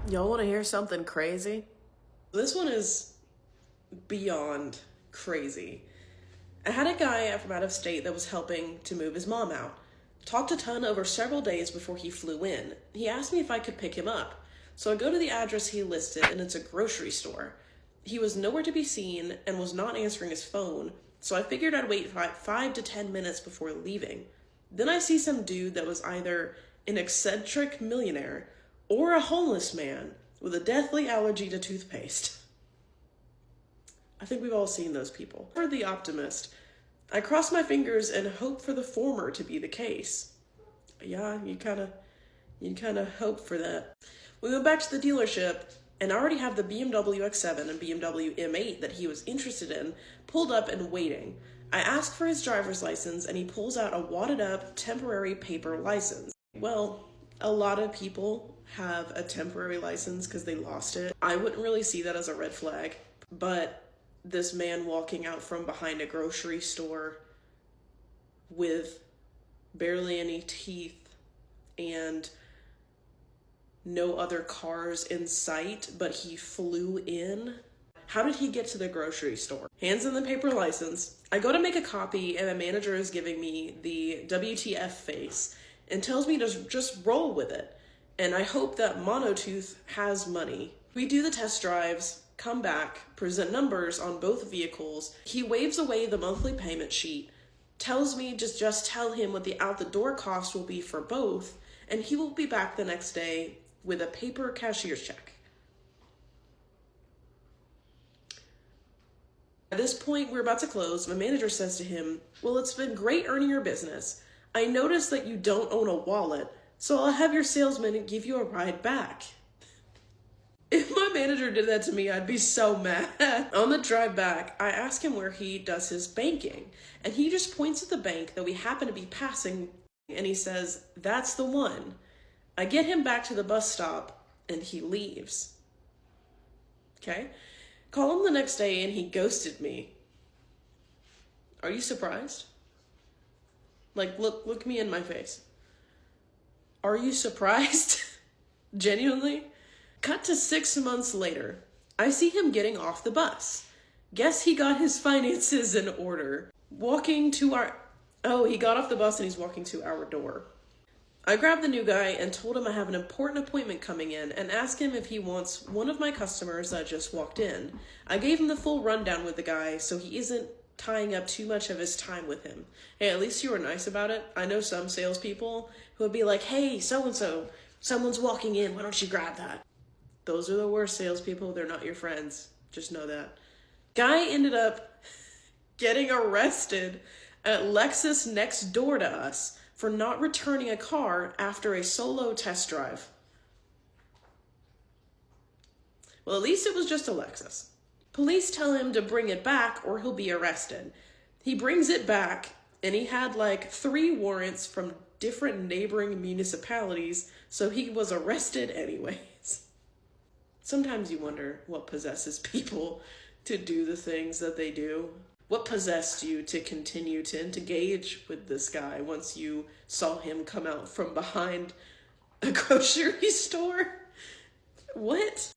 Y'all want to hear something crazy? This one is beyond crazy. I had a guy from out of state that was helping to move his mom out. Talked a ton over several days before he flew in. He asked me if I could pick him up. So I go to the address he listed, and it's a grocery store. He was nowhere to be seen and was not answering his phone, so I figured I'd wait 5 to 10 minutes before leaving. Then I see some dude that was either an eccentric millionaire or a homeless man with a deathly allergy to toothpaste. I think we've all seen those people. For the optimist, I cross my fingers and hope for the former to be the case. Yeah, you kind of hope for that. We went back to the dealership, and I already have the BMW X7 and BMW M8 that he was interested in pulled up and waiting. I ask for his driver's license, and he pulls out a wadded up temporary paper license. Well, a lot of people have a temporary license because they lost it. I wouldn't really see that as a red flag, but this man walking out from behind a grocery store with barely any teeth and no other cars in sight, but he flew in. How did he get to the grocery store? Hands in the paper license. I go to make a copy, and the manager is giving me the WTF face and tells me to just roll with it. And I hope that Monotooth has money. We do the test drives, come back, present numbers on both vehicles. He waves away the monthly payment sheet, tells me just tell him what the out-the-door cost will be for both, and he will be back the next day with a paper cashier's check. At this point, we're about to close. My manager says to him, "Well, it's been great earning your business. I noticed that you don't own a wallet, so I'll have your salesman give you a ride back." If my manager did that to me, I'd be so mad. On the drive back, I ask him where he does his banking, and he just points at the bank that we happen to be passing, and he says, "That's the one." I get him back to the bus stop, and he leaves. Okay? Call him the next day, and he ghosted me. Are you surprised? Like, look me in my face. Are you surprised? Genuinely? Cut to 6 months later. I see him getting off the bus. Guess he got his finances in order. He got off the bus and he's walking to our door. I grabbed the new guy and told him I have an important appointment coming in and asked him if he wants one of my customers that just walked in. I gave him the full rundown with the guy so he isn't tying up too much of his time with him. Hey, at least you were nice about it. I know some salespeople who would be like, "Hey, so-and-so, someone's walking in, why don't you grab that?" Those are the worst salespeople. They're not your friends. Just know that. Guy ended up getting arrested at Lexus next door to us for not returning a car after a solo test drive. Well, at least it was just a Lexus. Police tell him to bring it back or he'll be arrested. He brings it back, and he had like 3 warrants from different neighboring municipalities, so he was arrested anyways. Sometimes you wonder what possesses people to do the things that they do. What possessed you to continue to engage with this guy once you saw him come out from behind a grocery store? What?